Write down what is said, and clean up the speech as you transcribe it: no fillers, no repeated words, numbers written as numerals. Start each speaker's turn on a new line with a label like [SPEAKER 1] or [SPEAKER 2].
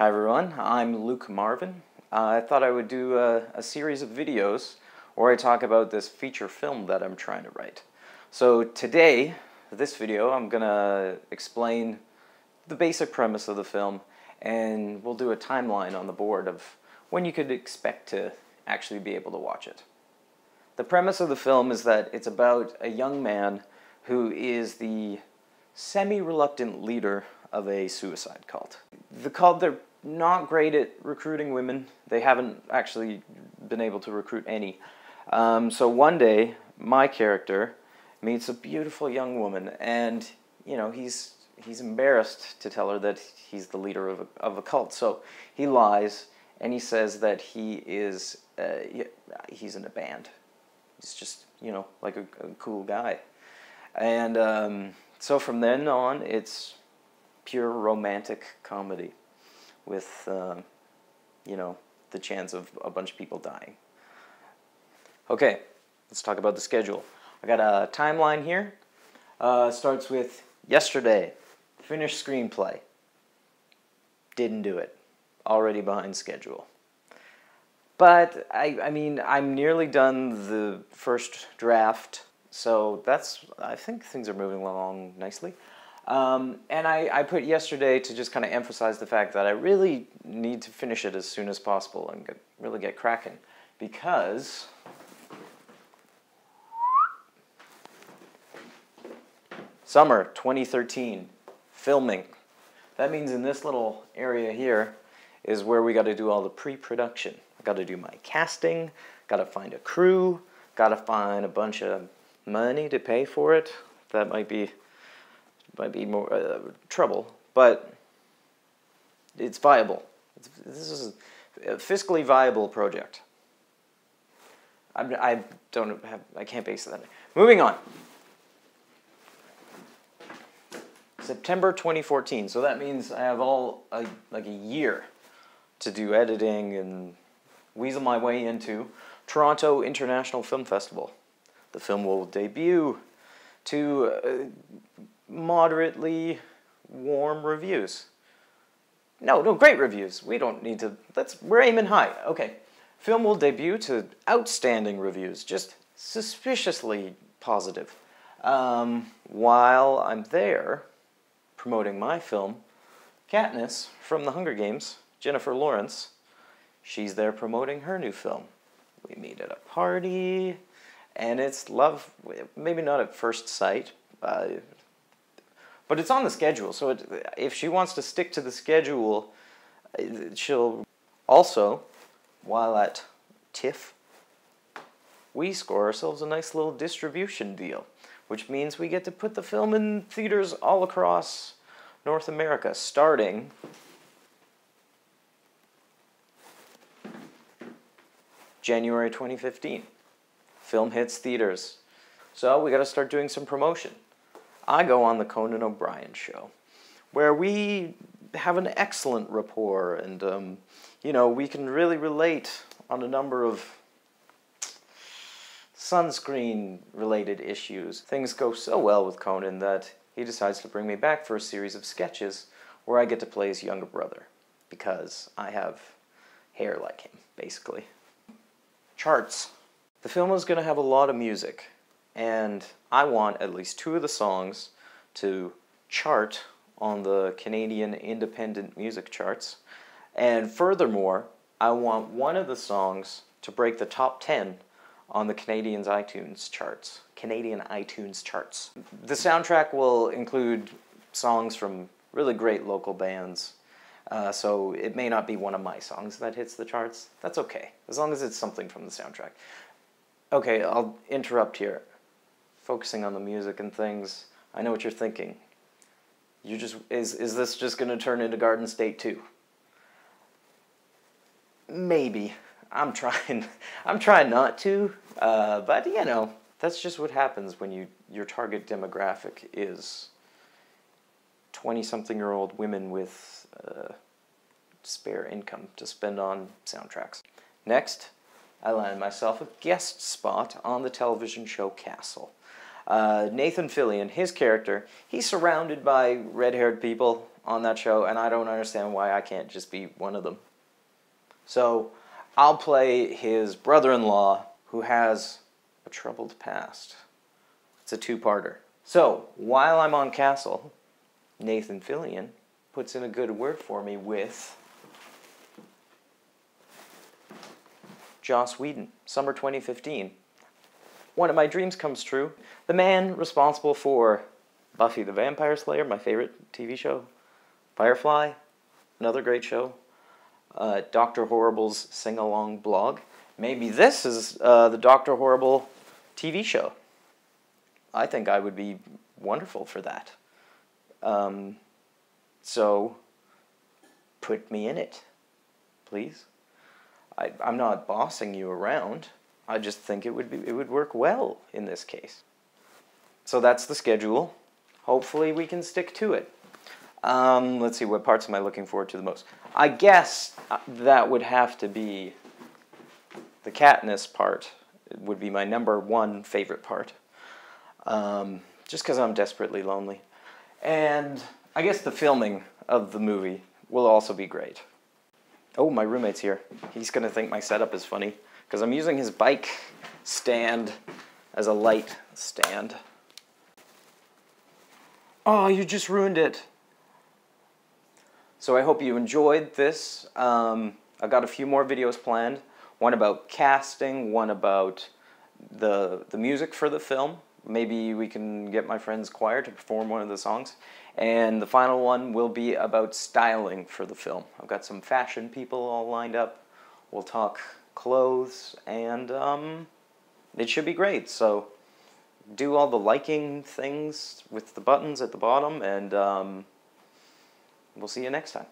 [SPEAKER 1] Hi everyone, I'm Marvin. I thought I would do a series of videos where I talk about this feature film that I'm trying to write. So today, this video, I'm gonna explain the basic premise of the film, and we'll do a timeline on the board of when you could expect to actually be able to watch it. The premise of the film is that it's about a young man who is the semi-reluctant leader of a suicide cult. The cult, they're not great at recruiting women. They haven't actually been able to recruit any. So one day, my character meets a beautiful young woman, and he's embarrassed to tell her that he's the leader of a cult. So he lies, and he says that he's in a band. He's just like a cool guy, and so from then on, it's pure romantic comedy with, the chance of a bunch of people dying. Okay, let's talk about the schedule. I got a timeline here. Starts with yesterday, finished screenplay. Didn't do it. Already behind schedule. But, I mean, I'm nearly done the first draft, so I think things are moving along nicely. And I put yesterday to just kind of emphasize the fact that I really need to finish it as soon as possible and really get cracking, because summer 2013, filming. That means in this little area here is where we got to do all the pre-production. I got to do my casting, got to find a crew, got to find a bunch of money to pay for it. That might be more trouble, but it's viable. This is a fiscally viable project. I can't base that. Moving on. September 2014. So that means I have like a year to do editing and weasel my way into Toronto International Film Festival. The film will debut to moderately warm reviews. No, great reviews. We don't need to, we're aiming high. Okay. Film will debut to outstanding reviews, just suspiciously positive. While I'm there promoting my film, Katniss from The Hunger Games, Jennifer Lawrence, she's there promoting her new film. We meet at a party, and it's love, maybe not at first sight, but it's on the schedule, so if she wants to stick to the schedule, she'll also, while at TIFF, we score ourselves a nice little distribution deal, which means we get to put the film in theaters all across North America, starting January 2015. Film hits theaters. So we got to start doing some promotion. I go on the Conan O'Brien show, where we have an excellent rapport, and we can really relate on a number of sunscreen-related issues. Things go so well with Conan that he decides to bring me back for a series of sketches where I get to play his younger brother, because I have hair like him, basically. Charts. The film is going to have a lot of music, and I want at least 2 of the songs to chart on the Canadian independent music charts, and furthermore, I want one of the songs to break the top 10 on the Canadian iTunes charts. The soundtrack will include songs from really great local bands, so it may not be one of my songs that hits the charts. That's okay, as long as it's something from the soundtrack. Okay, I'll interrupt here. Focusing on the music and things, I know what you're thinking. Is this just going to turn into Garden State 2? Maybe. I'm trying not to, but that's just what happens when your target demographic is 20-something-year-old women with spare income to spend on soundtracks. Next, I landed myself a guest spot on the television show Castle. Nathan Fillion, his character, he's surrounded by red-haired people on that show, and I don't understand why I can't just be one of them. So, I'll play his brother-in-law, who has a troubled past. It's a two-parter. So, while I'm on Castle, Nathan Fillion puts in a good word for me with Joss Whedon, summer 2015. One of my dreams comes true. The man responsible for Buffy the Vampire Slayer, my favorite TV show, Firefly, another great show, Dr. Horrible's sing-along blog. Maybe this is the Dr. Horrible TV show. I think I would be wonderful for that. So, put me in it, please. I'm not bossing you around. I just think it would work well in this case. So that's the schedule. Hopefully we can stick to it. Let's see, what parts am I looking forward to the most? I guess that would have to be the Katniss part. It would be my #1 favorite part. Just because I'm desperately lonely. And I guess the filming of the movie will also be great. Oh, my roommate's here. He's going to think my setup is funny, because I'm using his bike stand as a light stand. Oh, you just ruined it. So I hope you enjoyed this. I've got a few more videos planned. One about casting, one about the music for the film. Maybe we can get my friend's choir to perform one of the songs. And the final one will be about styling for the film. I've got some fashion people all lined up. We'll talk clothes, and it should be great. So do all the liking things with the buttons at the bottom, and we'll see you next time.